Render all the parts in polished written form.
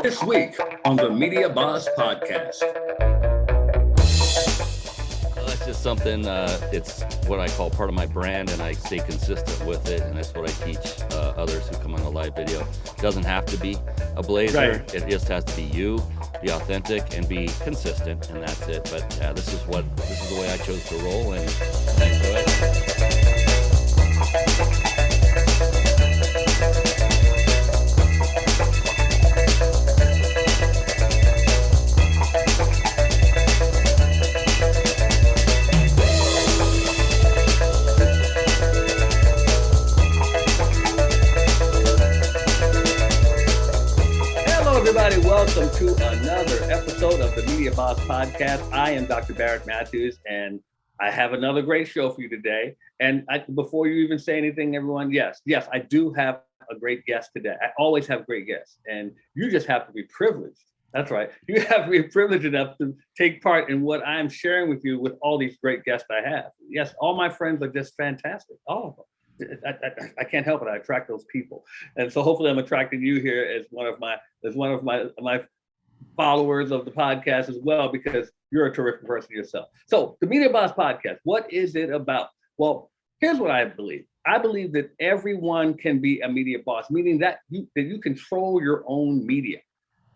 This week on the Media Boss Podcast. It's just something, it's what I call part of my brand, and I stay consistent with it, and that's what I teach others who come on the live video. It doesn't have to be a blazer. Right. It just has to be you, be authentic, and be consistent, and that's it. But this is the way I chose to roll, and thanks for it. Everybody, welcome to another episode of the Media Boss Podcast. I am Dr. Barrett Matthews, and I have another great show for you today. And before you even say anything, everyone, yes, I do have a great guest today. I always have great guests, and you just have to be privileged. That's right. You have to be privileged enough to take part in what I'm sharing with you with all these great guests I have. Yes, all my friends are just fantastic, all of them. I can't help it. I attract those people, and so hopefully I'm attracting you here as one of my followers of the podcast as well, because you're a terrific person yourself. So the Media Boss Podcast, what is it about? Well, here's what I believe. I believe that everyone can be a media boss, meaning that you control your own media,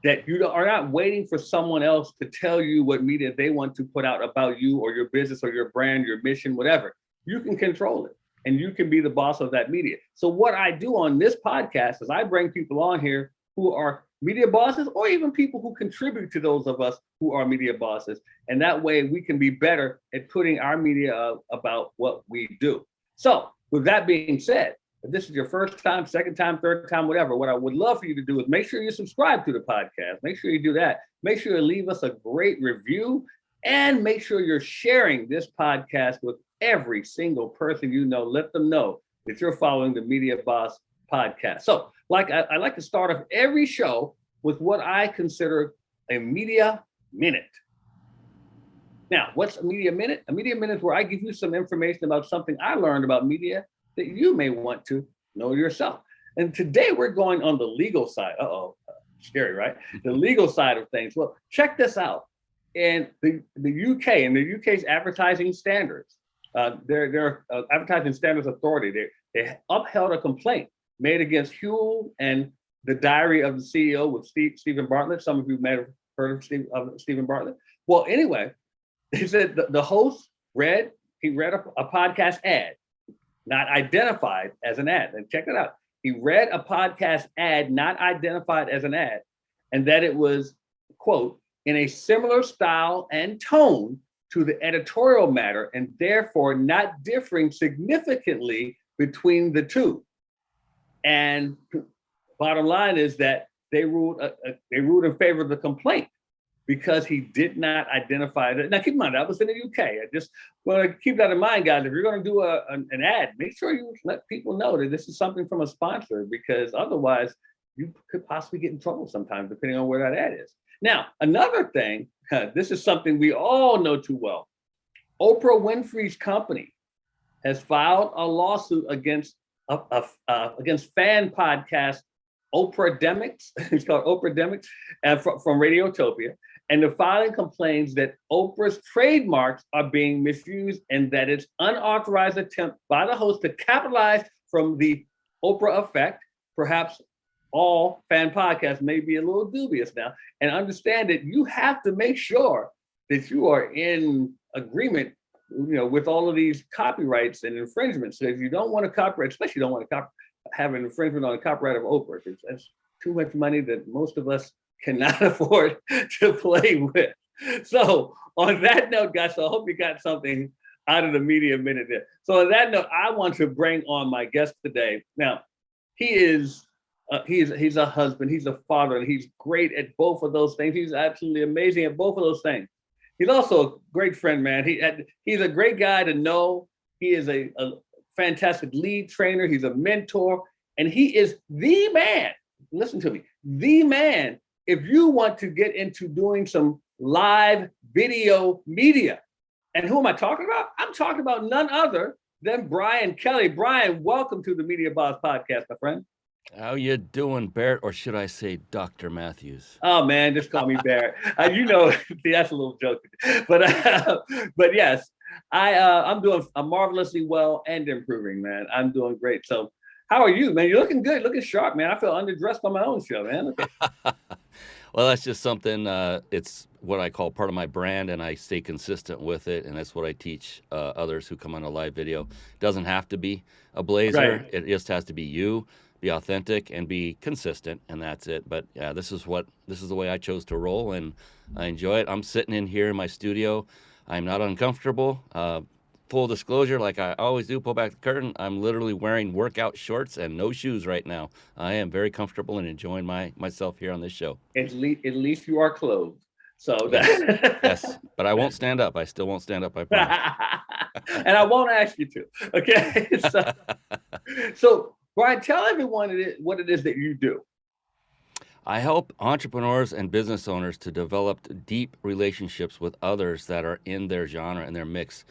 that you are not waiting for someone else to tell you what media they want to put out about you or your business or your brand, your mission, whatever. You can control it. And you can be the boss of that media. So what I do on this podcast is I bring people on here who are media bosses, or even people who contribute to those of us who are media bosses. And that way we can be better at putting our media out about what we do. So with that being said, if this is your first time, second time, third time, whatever, what I would love for you to do is make sure you subscribe to the podcast. Make sure you do that. Make sure you leave us a great review, and make sure you're sharing this podcast with every single person you know. Let them know that you're following the Media Boss Podcast. So, I like to start off every show with what I consider a media minute. Now, what's a media minute? A media minute is where I give you some information about something I learned about media that you may want to know yourself. And today we're going on the legal side. Scary, right? The legal side of things. Well, check this out. In the UK, and the UK's advertising standards, their Advertising Standards Authority, they upheld a complaint made against Huel and the Diary of the CEO with Stephen Bartlett. Some of you may have heard of Stephen Bartlett. Well, anyway, he said the host read a podcast ad, not identified as an ad. And check it out. He read a podcast ad not identified as an ad, and that it was, quote, in a similar style and tone to the editorial matter, and therefore not differing significantly between the two. And bottom line is that they ruled in favor of the complaint because he did not identify it. Now, keep in mind, that was in the UK. I just want to keep that in mind, guys. If you're going to do an ad, make sure you let people know that this is something from a sponsor, because otherwise you could possibly get in trouble sometimes, depending on where that ad is. Now, another thing, this is something we all know too well. Oprah Winfrey's company has filed a lawsuit against fan podcast Oprah-demics. It's called Oprah-demics, from Radiotopia. And the filing complains that Oprah's trademarks are being misused, and that it's unauthorized attempt by the host to capitalize from the Oprah effect. Perhaps all fan podcasts may be a little dubious now, and understand that you have to make sure that you are in agreement, with all of these copyrights and infringements. So if you don't want to copyright, especially you don't want to have an infringement on the copyright of Oprah, because that's too much money that most of us cannot afford to play with. So on that note, guys, so I hope you got something out of the media minute there. So on that note, I want to bring on my guest today. Now, he's a husband, he's a father, and he's great at both of those things. He's absolutely amazing at both of those things. He's also a great friend, man. He's a great guy to know. He is a fantastic lead trainer. He's a mentor, and he is the man. Listen to me, the man. If you want to get into doing some live video media, and who am I talking about? I'm talking about none other than Brian Kelly. Brian, welcome to the Media Boss Podcast, my friend. How you doing, Barrett, or should I say Dr. Matthews? Oh man, just call me Barrett. See, that's a little joke, but but yes, I'm marvelously well and improving, man. I'm doing great. So, how are you, man? You're looking good, looking sharp, man. I feel underdressed on my own show, man. Okay. Well, that's just something, it's what I call part of my brand, and I stay consistent with it. And that's what I teach others who come on a live video. Doesn't have to be a blazer, Right. it just has to be you, be authentic, and be consistent. And that's it. But yeah, this is the way I chose to roll, and I enjoy it. I'm sitting in here in my studio. I'm not uncomfortable. Full disclosure, like I always do, pull back the curtain. I'm literally wearing workout shorts and no shoes right now. I am very comfortable and enjoying myself here on this show. At least you are clothed. So Yes, that yes, but I won't stand up. I still won't stand up. I promise. and I won't ask you to. Okay. So Brian, tell everyone what it is that you do. I help entrepreneurs and business owners to develop deep relationships with others that are in their genre and their mix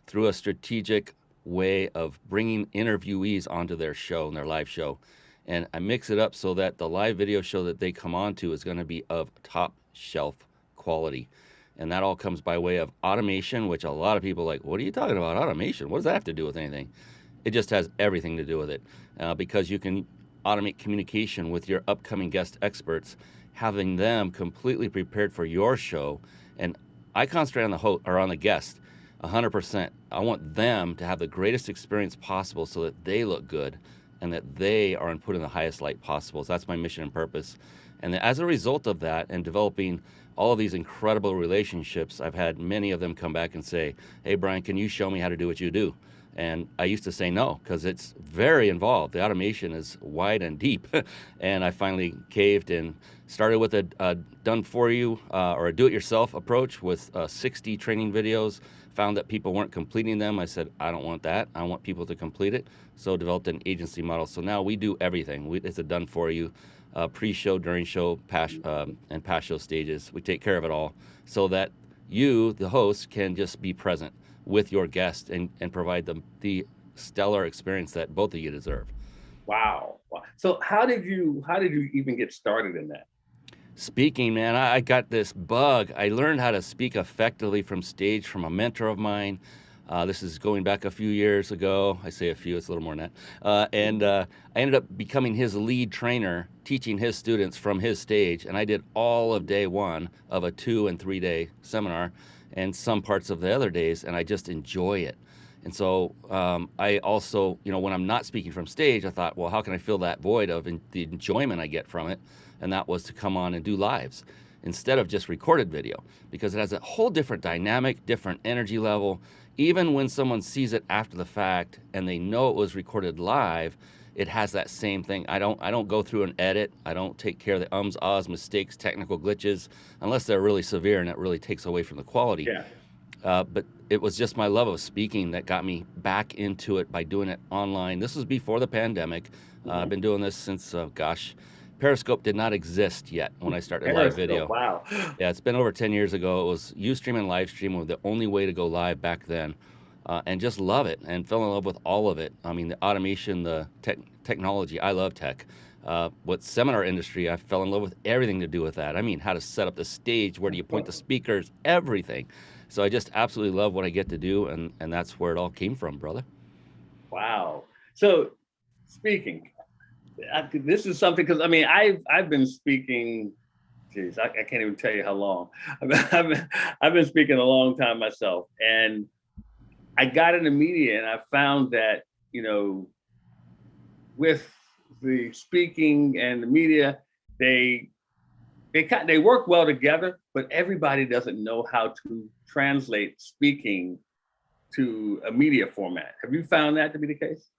through a strategic way of bringing interviewees onto their show and their live show. And I mix it up so that the live video show that they come on to is going to be of top shelf quality. And that all comes by way of automation, which a lot of people are like, what are you talking about? Automation? What does that have to do with anything? It just has everything to do with it because you can automate communication with your upcoming guest experts, having them completely prepared for your show. And I concentrate on the host or on the guest 100%. I want them to have the greatest experience possible so that they look good and that they are put in the highest light possible. So that's my mission and purpose. And as a result of that and developing all of these incredible relationships, I've had many of them come back and say, hey, Brian, can you show me how to do what you do? And I used to say no because it's very involved. The automation is wide and deep. And I finally caved and started with a done for you or a do it yourself approach with 60 training videos. Found that people weren't completing them. I said, I don't want that. I want people to complete it. So developed an agency model. So now we do everything. It's a done for you pre-show, during show, and past show stages. We take care of it all so that you, the host, can just be present with your guest and provide them the stellar experience that both of you deserve. Wow. So how did you even get started in that? Speaking, man, I got this bug. I learned how to speak effectively from stage from a mentor of mine. This is going back a few years ago. I say a few, it's a little more than that. I ended up becoming his lead trainer, teaching his students from his stage. And I did all of day one of a 2 and 3 day seminar and some parts of the other days, and I just enjoy it. And so I also, when I'm not speaking from stage, I thought, well, how can I fill that void of the enjoyment I get from it? And that was to come on and do lives instead of just recorded video, because it has a whole different dynamic, different energy level. Even when someone sees it after the fact and they know it was recorded live, it has that same thing. I don't go through and edit. I don't take care of the ums, ahs, mistakes, technical glitches, unless they're really severe and it really takes away from the quality. Yeah. But it was just my love of speaking that got me back into it by doing it online. This was before the pandemic. I've been doing this since, Periscope did not exist yet when I started live video. Wow. Yeah, it's been over 10 years ago. It was Ustream and Livestream were the only way to go live back then. And just love it and fell in love with all of it. I mean, the automation, the technology, I love tech. With seminar industry, I fell in love with everything to do with that. I mean, how to set up the stage, where do you point the speakers, everything. So I just absolutely love what I get to do, and that's where it all came from, brother. Wow. So speaking, this is something because I've been speaking. Geez, I can't even tell you how long. I've been speaking a long time myself, and I got into media, and I found that with the speaking and the media, they work well together, but everybody doesn't know how to translate speaking to a media format. Have you found that to be the case?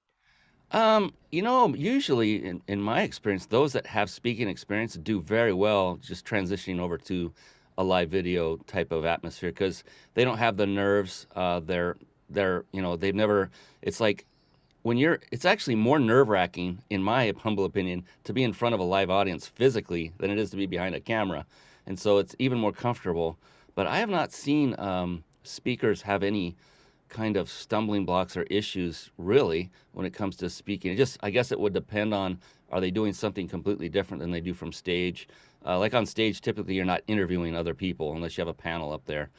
Usually in my experience, those that have speaking experience do very well just transitioning over to a live video type of atmosphere because they don't have the nerves. They've never, it's like it's actually more nerve wracking, in my humble opinion, to be in front of a live audience physically than it is to be behind a camera. And so it's even more comfortable. But I have not seen speakers have any kind of stumbling blocks or issues really when it comes to speaking. I guess it would depend on, are they doing something completely different than they do from stage? Like on stage, typically you're not interviewing other people unless you have a panel up there.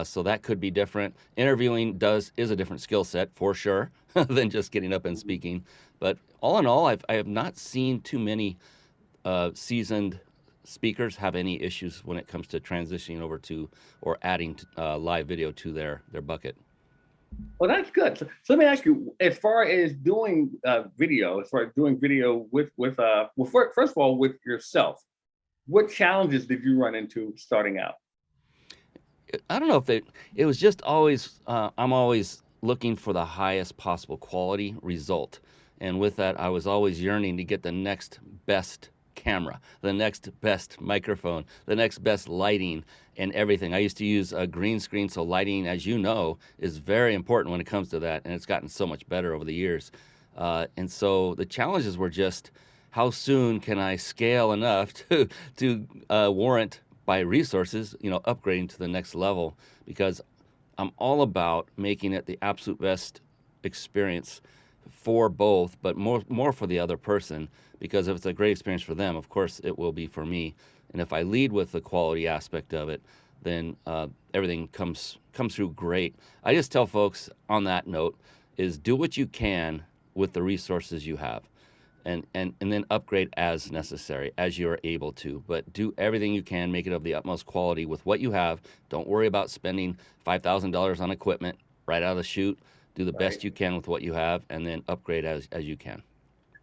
So that could be different. Interviewing is a different skill set for sure than just getting up and speaking. But all in all, I have not seen too many seasoned speakers have any issues when it comes to transitioning over to or adding live video to their bucket. Well, that's good. So let me ask you, as far as doing video, first of all, with yourself, what challenges did you run into starting out? I don't know if it was just always, I'm always looking for the highest possible quality result. And with that, I was always yearning to get the next best camera, the next best microphone, the next best lighting and everything. I used to use a green screen, so lighting, as you know, is very important when it comes to that, and it's gotten so much better over the years. And so the challenges were just how soon can I scale enough to warrant by resources, upgrading to the next level, because I'm all about making it the absolute best experience for both, but more for the other person, because if it's a great experience for them, of course it will be for me. And if I lead with the quality aspect of it, then everything comes through great. I just tell folks on that note is do what you can with the resources you have, and then upgrade as necessary, as you're able to. But do everything you can, make it of the utmost quality with what you have. Don't worry about spending $5,000 on equipment right out of the chute. Do the best you can with what you have, and then upgrade as you can.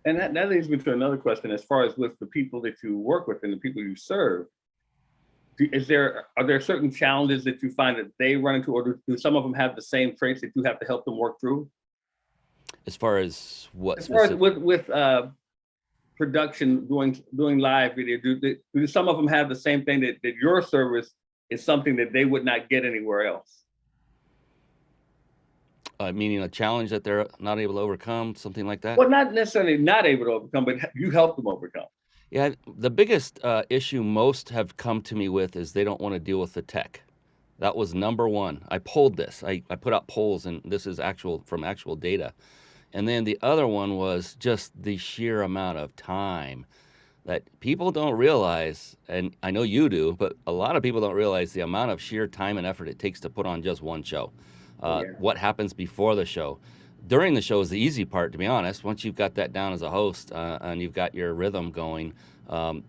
And that leads me to another question, as far as with the people that you work with and the people you serve. Are there certain challenges that you find that they run into, or do some of them have the same traits that you have to help them work through? As far as what? As far as with production, doing live video, do some of them have the same thing, that your service is something that they would not get anywhere else? Meaning a challenge that they're not able to overcome, something like that? Well, not necessarily not able to overcome, but you help them overcome. Yeah, the biggest issue most have come to me with is they don't want to deal with the tech. That was number one. I polled this. I put out polls, and this is from actual data. And then the other one was just the sheer amount of time that people don't realize, and I know you do, but a lot of people don't realize the amount of sheer time and effort it takes to put on just one show. What happens before the show. During the show is the easy part, to be honest. Once you've got that down as a host and you've got your rhythm going,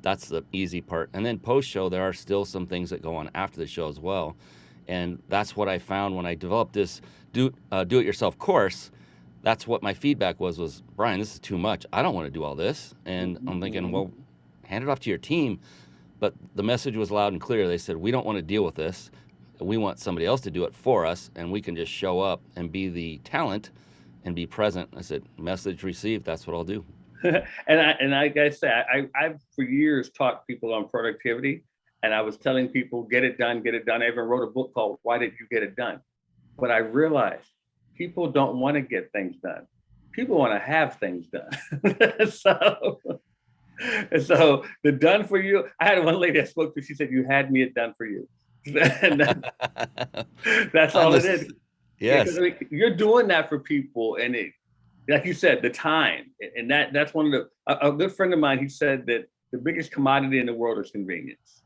that's the easy part. And then post-show, there are still some things that go on after the show as well. And that's what I found when I developed this do-it-yourself course. That's what my feedback was, Brian, this is too much. I don't want to do all this. And I'm thinking, well, hand it off to your team. But the message was loud and clear. They said, we don't want to deal with this. We want somebody else to do it for us, and we can just show up and be the talent and be present. I said, message received. That's what I'll do. and like I said, I've for years taught people on productivity, and I was telling people, get it done, get it done. I even wrote a book called Why Did You Get It Done? But I realized people don't want to get things done. People want to have things done. So the done for you, I had one lady I spoke to, she said, you had me at done for you. That's all it is. Yes, because, I mean, you're doing that for people, and like you said, the time, and that's one of a good friend of mine. He said that the biggest commodity in the world is convenience,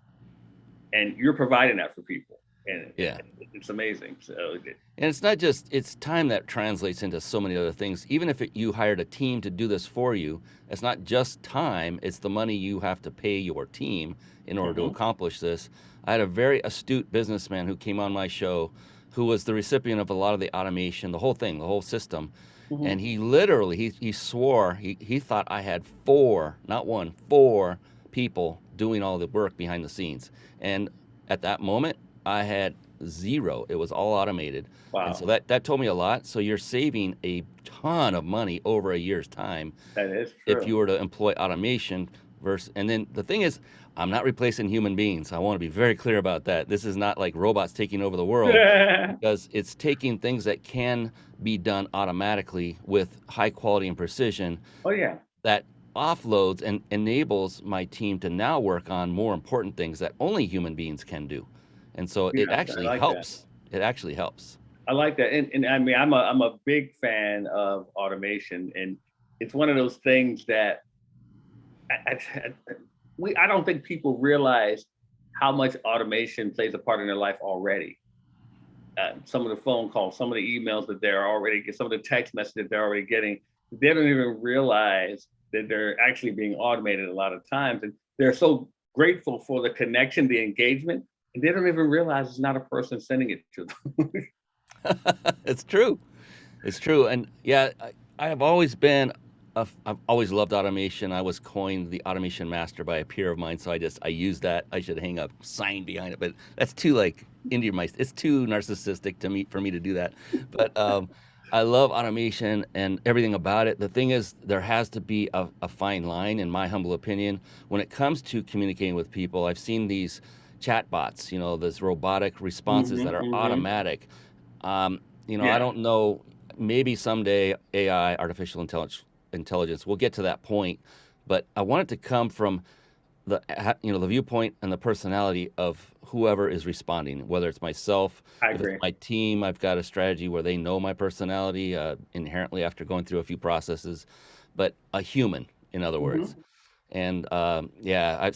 and you're providing that for people, and it's amazing. So, and it's not just it's time that translates into so many other things. Even if you hired a team to do this for you, it's not just time; it's the money you have to pay your team in order to accomplish this. I had a very astute businessman who came on my show, who was the recipient of a lot of the automation, the whole thing, the whole system. And he literally, he swore, he thought I had four people doing all the work behind the scenes. And at that moment, I had zero. It was all automated. Wow. And so that told me a lot. So you're saving a ton of money over a year's time. That is true. If you were to employ automation and then the thing is, I'm not replacing human beings. I want to be very clear about that. This is not like robots taking over the world, because it's taking things that can be done automatically with high quality and precision. Oh yeah. That offloads and enables my team to now work on more important things that only human beings can do. And so it actually helps. It actually helps. I like that. And I mean, I'm a big fan of automation, and it's one of those things that I don't think people realize how much automation plays a part in their life already. Some of the phone calls, some of the emails that they're already some of the text messages that they're already getting, they don't even realize that they're actually being automated a lot of times. And they're so grateful for the connection, the engagement, and they don't even realize it's not a person sending it to them. It's true. It's true. And yeah, I have always been, I've always loved automation. I was coined the automation master by a peer of mine. So I use that. I should hang a sign behind it, but that's too like it's too narcissistic to me for me to do that. But I love automation and everything about it. The thing is, there has to be a fine line, in my humble opinion, when it comes to communicating with people. I've seen these chat bots, those robotic responses that are Hmm. automatic. I Yeah, don't know. Maybe someday AI, intelligence, will get to that point, but I want it to come from the viewpoint and the personality of whoever is responding, whether it's myself, I if it's agree. my team. I've got a strategy where they know my personality inherently after going through a few processes, but a human, in other words. Hmm. And yeah,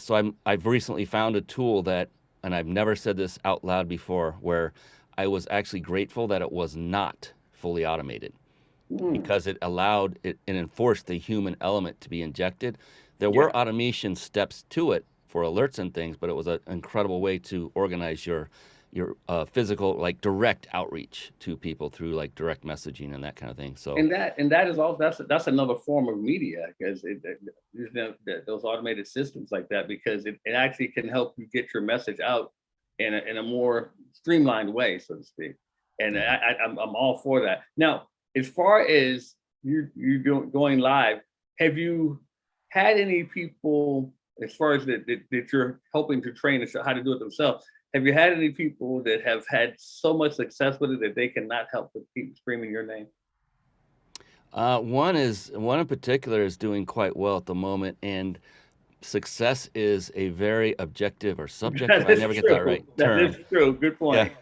I've recently found a tool that, and I've never said this out loud before, where I was actually grateful that it was not fully automated Mm. because it allowed it and enforced the human element to be injected. There were Yeah. automation steps to it for alerts and things, but it was an incredible way to organize your physical, like, direct outreach to people through like direct messaging and that kind of thing. So And that is all that's another form of media, because those automated systems like that, because it actually can help you get your message out in a more streamlined way, so to speak. And yeah. I'm all for that. Now, as far as going live, have you had any people, as far as that you're helping to train and show how to do it themselves? Have you had any people that have had so much success with it that they cannot help but keep screaming your name? One in particular is doing quite well at the moment, and success is a very objective or subjective. That I is never get that right true. That is term. true. Good Yeah. point.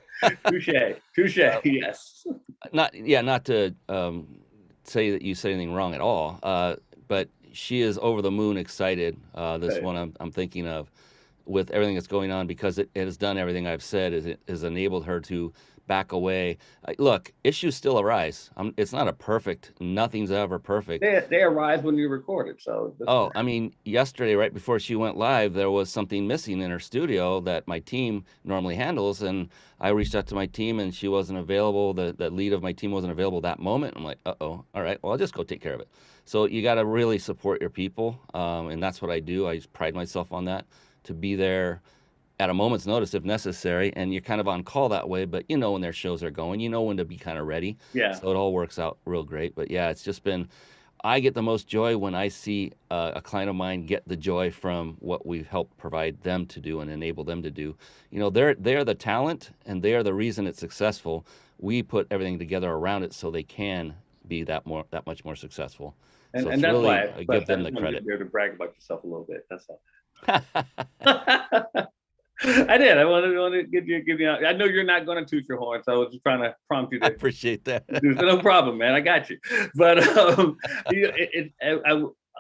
Touche. Touche. Yes. Not to say that you said anything wrong at all, but she is over the moon excited. This Right. one I'm thinking of, with everything that's going on, because it has done everything I've said. Is it has enabled her to back away. Look, issues still arise. It's not a perfect. Nothing's ever perfect. They arise when you record it. So that's Oh, I mean, yesterday, right before she went live, there was something missing in her studio that my team normally handles. And I reached out to my team and she wasn't available. The lead of my team wasn't available that moment. I'm like, uh-oh, all right, well, I'll just go take care of it. So you got to really support your people. And that's what I do. I just pride myself on that, to be there at a moment's notice if necessary. And you're kind of on call that way, but you know when their shows are going, you know when to be kind of ready. yeah. So it all works out real great. But yeah, it's just been, I get the most joy when I see a client of mine get the joy from what we've helped provide them to do and enable them to do. They're the talent and they are the reason it's successful. We put everything together around it so they can be that much more successful. And So and it's that's why really, I I give expressed. I them just the wanted you to credit. be able to brag about yourself a little bit. That's all. I did. I wanted to give you. I know you're not going to toot your horn, so I was just trying to prompt you I to appreciate that. do so. No problem, man. I got you. But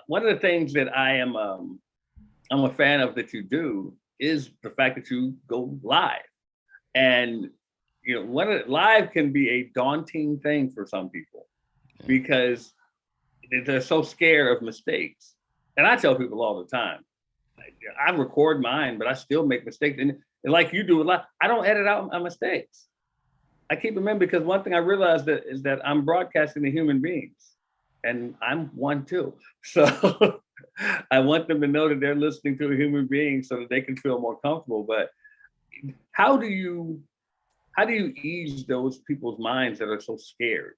one of the things that I'm a fan of that you do is the fact that you go live. And live can be a daunting thing for some people, Yeah. because they're so scared of mistakes. And I tell people all the time, I record mine, but I still make mistakes. And like you do a lot, I don't edit out my mistakes. I keep them in, because one thing I realized is that I'm broadcasting to human beings, and I'm one too. So I want them to know that they're listening to a human being so that they can feel more comfortable. But how do you how do you ease those people's minds that are so scared?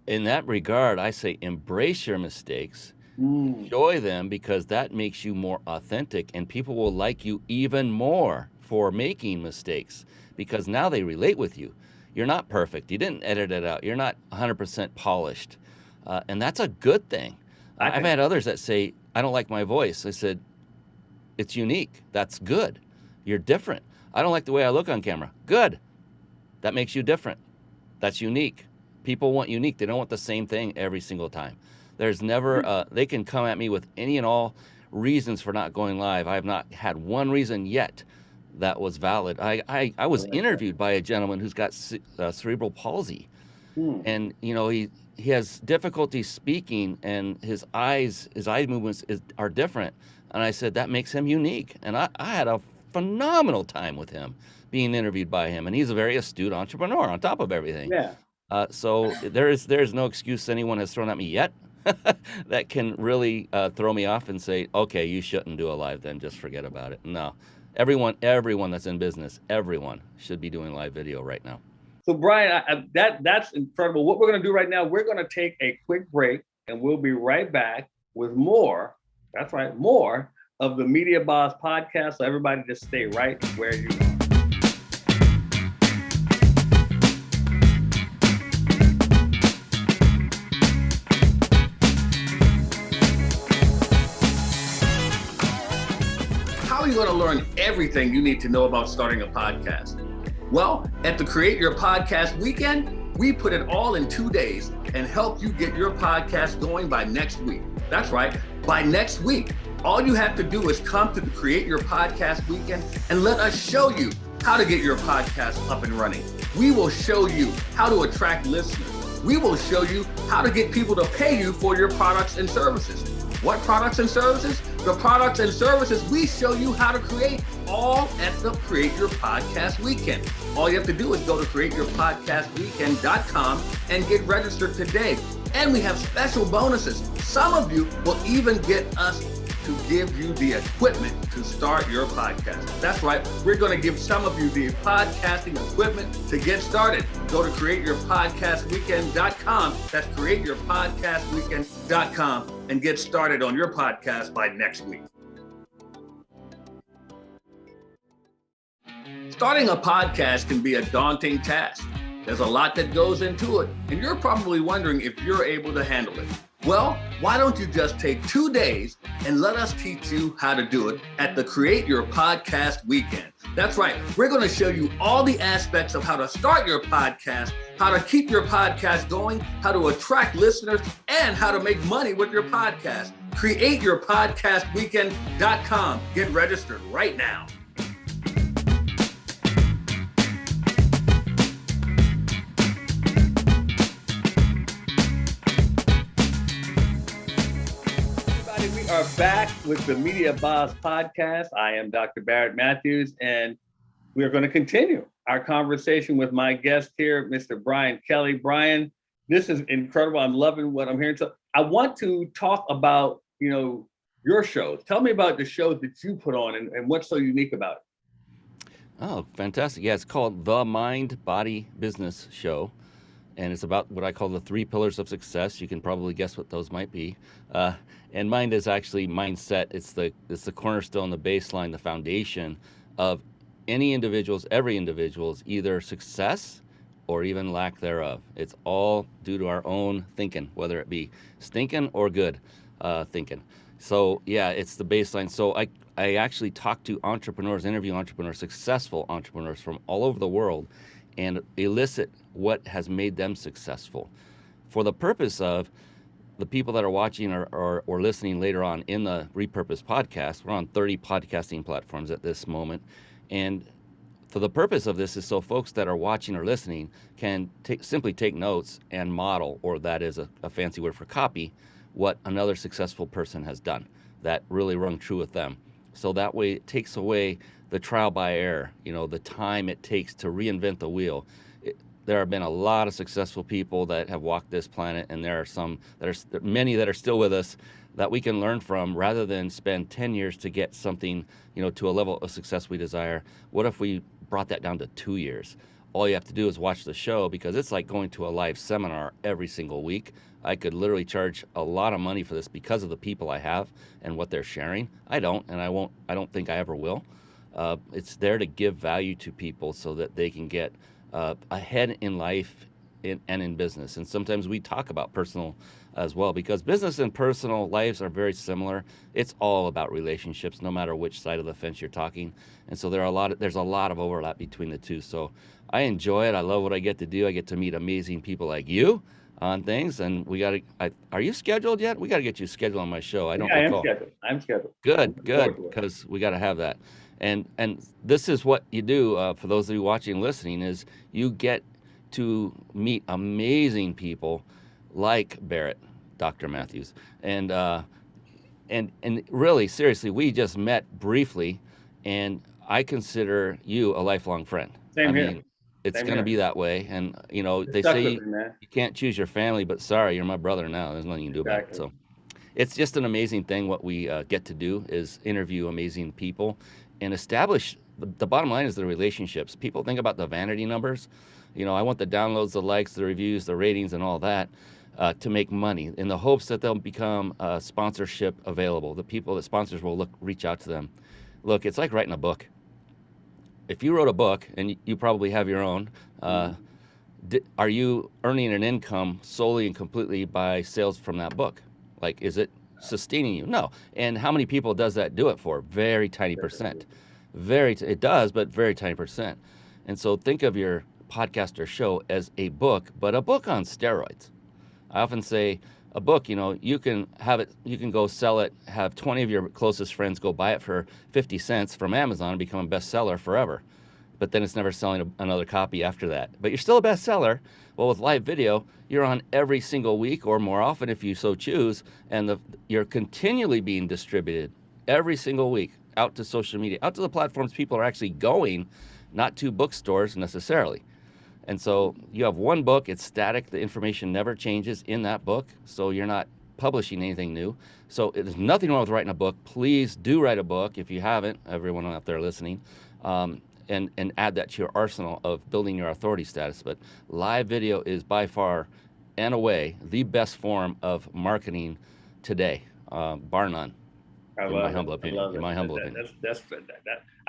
In that regard, I say embrace your mistakes, Mm, enjoy them, because that makes you more authentic and people will like you even more for making mistakes, because now they relate with you. You're not perfect. You didn't edit it out. You're not 100% polished. And that's a good thing. I I've think had others that say, I don't like my voice. I said, it's unique. That's good. You're different. I don't like the way I look on camera. Good. That makes you different. That's unique. People want unique. They don't want the same thing every single time. There's never, they can come at me with any and all reasons for not going live. I have not had one reason yet that was valid. I I was like that. interviewed by a gentleman who's got cerebral palsy, Hmm. and he has difficulty speaking, and his eye movements are different. And I said that makes him unique, and I had a phenomenal time with him being interviewed by him, and he's a very astute entrepreneur on top of everything. Yeah. So there is no excuse anyone has thrown at me yet that can really throw me off and say, okay, you shouldn't do a live, then just forget about it. No, everyone that's in business, everyone should be doing live video right now. So Brian, that's incredible. What we're going to do right now, we're going to take a quick break, and we'll be right back with more. That's right, more of the Media Boss podcast. So everybody, just stay right where you are. How are you going to learn everything you need to know about starting a podcast? Well, at the Create Your Podcast Weekend, we put it all in 2 days and help you get your podcast going by next week. That's right, by next week. All you have to do is come to the Create Your Podcast Weekend and let us show you how to get your podcast up and running. We will show you how to attract listeners. We will show you how to get people to pay you for your products and services. What products and services? The products and services we show you how to create, all at the Create Your Podcast Weekend. All you have to do is go to createyourpodcastweekend.com and get registered today. And we have special bonuses. Some of you will even get us to give you the equipment to start your podcast. That's right, we're going to give some of you the podcasting equipment to get started. Go to createyourpodcastweekend.com. That's createyourpodcastweekend.com and get started on your podcast by next week. Starting a podcast can be a daunting task. There's a lot that goes into it, and you're probably wondering if you're able to handle it. Well, why don't you just take 2 days and let us teach you how to do it at the Create Your Podcast Weekend. That's right, we're going to show you all the aspects of how to start your podcast, how to keep your podcast going, how to attract listeners, and how to make money with your podcast. CreateYourPodcastWeekend.com. Get registered right now. We are back with the Media Boss podcast. I am Dr. Barrett Matthews, and we are going to continue our conversation with my guest here, Mr. Brian Kelly. Brian, this is incredible. I'm loving what I'm hearing. So I want to talk about, your shows. Tell me about the shows that you put on and what's so unique about it. Oh, fantastic. Yeah, it's called The Mind Body Business Show. And it's about what I call the 3 pillars of success. You can probably guess what those might be. And mind is actually mindset. It's the cornerstone, the baseline, the foundation of every individual's either success or even lack thereof. It's all due to our own thinking, whether it be stinking or good thinking. So yeah, it's the baseline. So I actually talk to interview entrepreneurs, successful entrepreneurs from all over the world, and elicit what has made them successful for the purpose of the people that are watching or listening later on in the Repurpose podcast. We're on 30 podcasting platforms at this moment. And for the purpose of this is so folks that are watching or listening can simply take notes and model, or that is a fancy word for copy, what another successful person has done that really rung true with them. So that way it takes away the trial by error, the time it takes to reinvent the wheel. There have been a lot of successful people that have walked this planet, and there are many that are still with us that we can learn from, rather than spend 10 years to get something, to a level of success we desire. What if we brought that down to 2 years? All you have to do is watch the show, because it's like going to a live seminar every single week. I could literally charge a lot of money for this because of the people I have and what they're sharing. I don't, and I won't. I don't think I ever will. It's there to give value to people so that they can get ahead in life and in business. And sometimes we talk about personal as well, because business and personal lives are very similar. It's all about relationships, no matter which side of the fence you're talking. And so there's a lot of overlap between the two. So I enjoy it. I love what I get to do. I get to meet amazing people like you on things. And are you scheduled yet? We got to get you scheduled on my show. I don't Yeah, recall. I'm scheduled. Good, Looking forward to it. because we got to have that. And this is what you do, for those of you watching and listening, is you get to meet amazing people like Barrett, Dr. Matthews. And really, seriously, we just met briefly, and I consider you a lifelong friend. Same I here. mean, it's Same going to here. be that way. And, they Stuck say with me, man. you can't choose your family, but sorry, you're my brother now. There's nothing you can do about it. Exactly. So it's just an amazing thing. What we get to do is interview amazing people and establish the bottom line is the relationships. People think about the vanity numbers. I want the downloads, the likes, the reviews, the ratings, and all that to make money in the hopes that they'll become sponsorship available. The people that sponsors will reach out to them. Look, it's like writing a book. If you wrote a book, and you probably have your own, are you earning an income solely and completely by sales from that book? Like, is it sustaining you? No. And how many people does that do it for? Very tiny percent. It does, but very tiny percent. And so think of your podcast or show as a book, but a book on steroids. I often say a book, you can have it, you can go sell it, have 20 of your closest friends go buy it for 50 cents from Amazon and become a bestseller forever. But then it's never selling another copy after that. But you're still a bestseller. Well, with live video, you're on every single week or more often if you so choose, and you're continually being distributed every single week out to social media, out to the platforms people are actually going, not to bookstores necessarily. And so you have one book, it's static, the information never changes in that book, so you're not publishing anything new. So there's nothing wrong with writing a book. Please do write a book if you haven't, everyone out there listening, and add that to your arsenal of building your authority status. But live video is by far and away the best form of marketing today, bar none. In my humble opinion. That's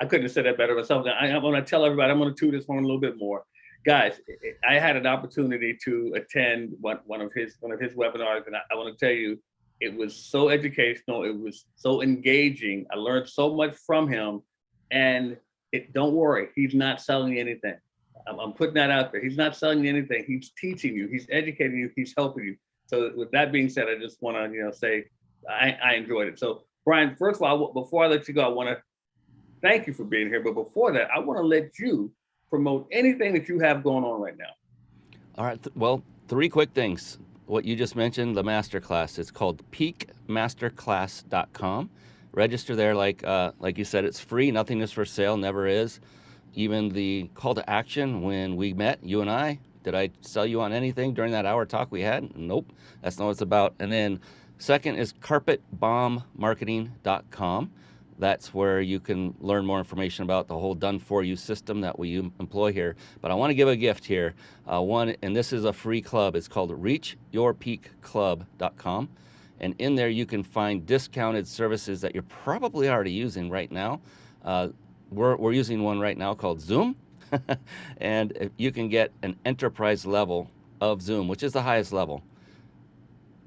I couldn't have said that better myself. I want to tell everybody, I'm going to toot this one a little bit more. Guys, I had an opportunity to attend one of his webinars, and I want to tell you, it was so educational. It was so engaging. I learned so much from him, and don't worry, he's not selling anything. I'm putting that out there. He's not selling you anything. He's teaching you. He's educating you. He's helping you. So with that being said, I just want to say I enjoyed it. So Brian, first of all, before I let you go, I want to thank you for being here. But before that, I want to let you promote anything that you have going on right now. All right. Well, 3 quick things. What you just mentioned, the masterclass. It's called peakmasterclass.com. Register there, like you said, it's free. Nothing is for sale, never is. Even the call to action when we met, you and I, did I sell you on anything during that hour talk we had? Nope. That's not what it's about. And then second is carpetbombmarketing.com. That's where you can learn more information about the whole done-for-you system that we employ here. But I want to give a gift here. And this is a free club. It's called reachyourpeakclub.com. And in there, you can find discounted services that you're probably already using right now. We're using one right now called Zoom. And you can get an enterprise level of Zoom, which is the highest level,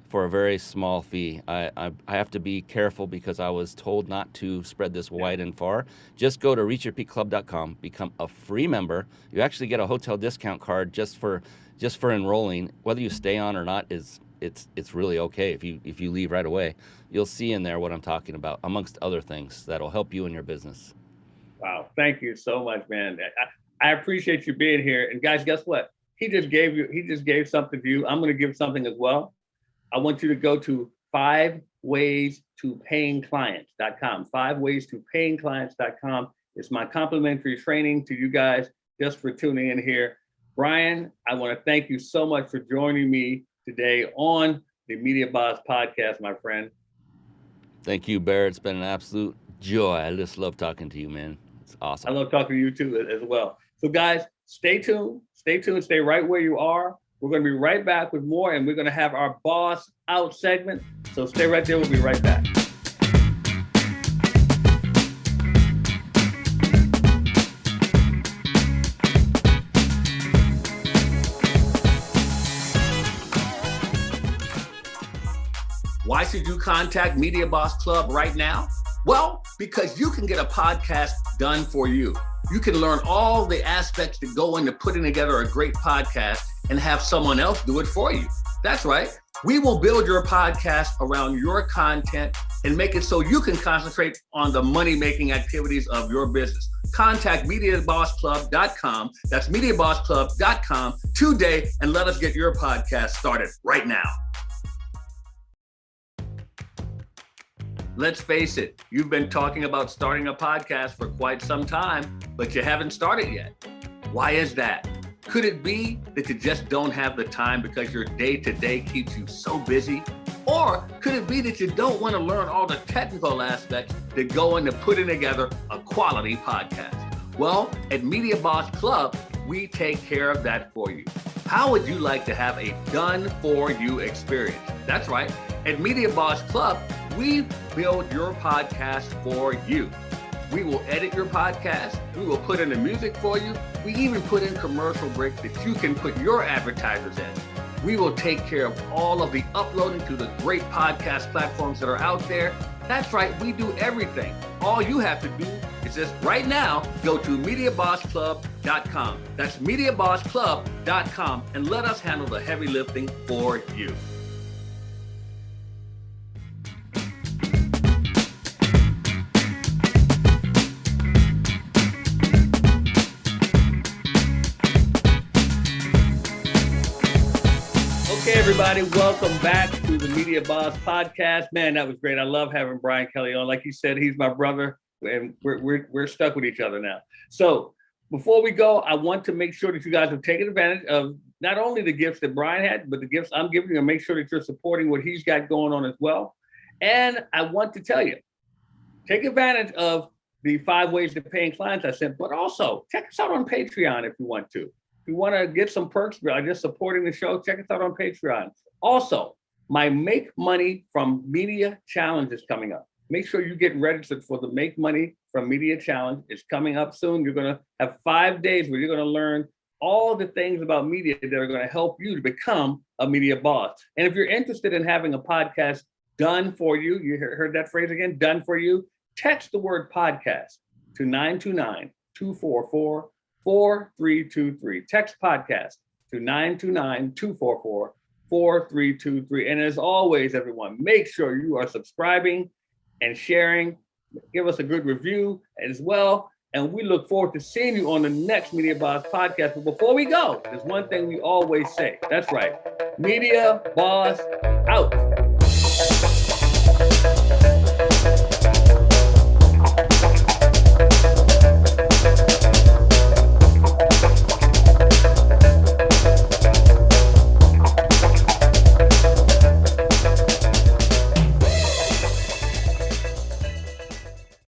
for a very small fee. I have to be careful because I was told not to spread this wide and far. Just go to reachyourpeakclub.com, become a free member. You actually get a hotel discount card just for enrolling. Whether you stay on or not it's really okay. If you leave right away, you'll see in there what I'm talking about, amongst other things that'll help you in your business. Wow, thank you so much, man. I appreciate you being here. And guys, guess what? He just gave something to you. I'm going to give something as well. I want you to go to 5waystoPayingClients.com. 5waystoPayingClients.com. It's my complimentary training to you guys just for tuning in here. Brian, I want to thank you so much for joining me today on the Media Boss Podcast, my friend. Thank you, Barrett. It's been an absolute joy. I just love talking to you, man. It's awesome. I love talking to you too as well. So guys, stay tuned, stay right where you are. We're going to be right back with more, and we're going to have our Boss Out segment. So stay right there. We'll be right back. should you contact Media Boss Club right now? Well, because you can get a podcast done for you. You can learn all the aspects that go into putting together a great podcast and have someone else do it for you. That's right. We will build your podcast around your content and make it so you can concentrate on the money-making activities of your business. Contact MediaBossClub.com. That's MediaBossClub.com today and let us get your podcast started right now. Let's face it, you've been talking about starting a podcast for quite some time, but you haven't started yet. Why is that? Could it be that you just don't have the time because your day-to-day keeps you so busy? Or could it be that you don't want to learn all the technical aspects that go into putting together a quality podcast? Well, at Media Boss Club, we take care of that for you. How would you like to have a done-for-you experience? That's right. At Media Boss Club, we build your podcast for you. We will edit your podcast. We will put in the music for you. We even put in commercial breaks that you can put your advertisers in. We will take care of all of the uploading to the great podcast platforms that are out there. That's right, we do everything. All you have to do is just right now go to MediaBossClub.com. That's MediaBossClub.com and let us handle the heavy lifting for you. Okay, everybody, welcome back to the Media Boss Podcast. Man, that was great. I love having Brian Kelly on. Like you said, he's my brother, and we're stuck with each other now. So before we go, I want to make sure that you guys have taken advantage of not only the gifts that Brian had, but the gifts I'm giving you, and make sure that you're supporting what he's got going on as well. And I want to tell you, take advantage of the 5 ways to paying clients I sent, but also check us out on Patreon if you want to. If you want to get some perks by just supporting the show, check us out on Patreon. Also, my Make Money from Media Challenge is coming up. Make sure you get registered for the Make Money from Media Challenge. It's coming up soon. You're going to have 5 days where you're going to learn all the things about media that are going to help you to become a media boss. And if you're interested in having a podcast done for you, you heard that phrase again, done for you, text the word podcast to 929-244-4323. Text podcast to 929-244-4323. And as always, everyone, make sure you are subscribing and sharing. Give us a good review as well. And we look forward to seeing you on the next Media Boss Podcast. But before we go, there's one thing we always say. That's right. Media Boss out.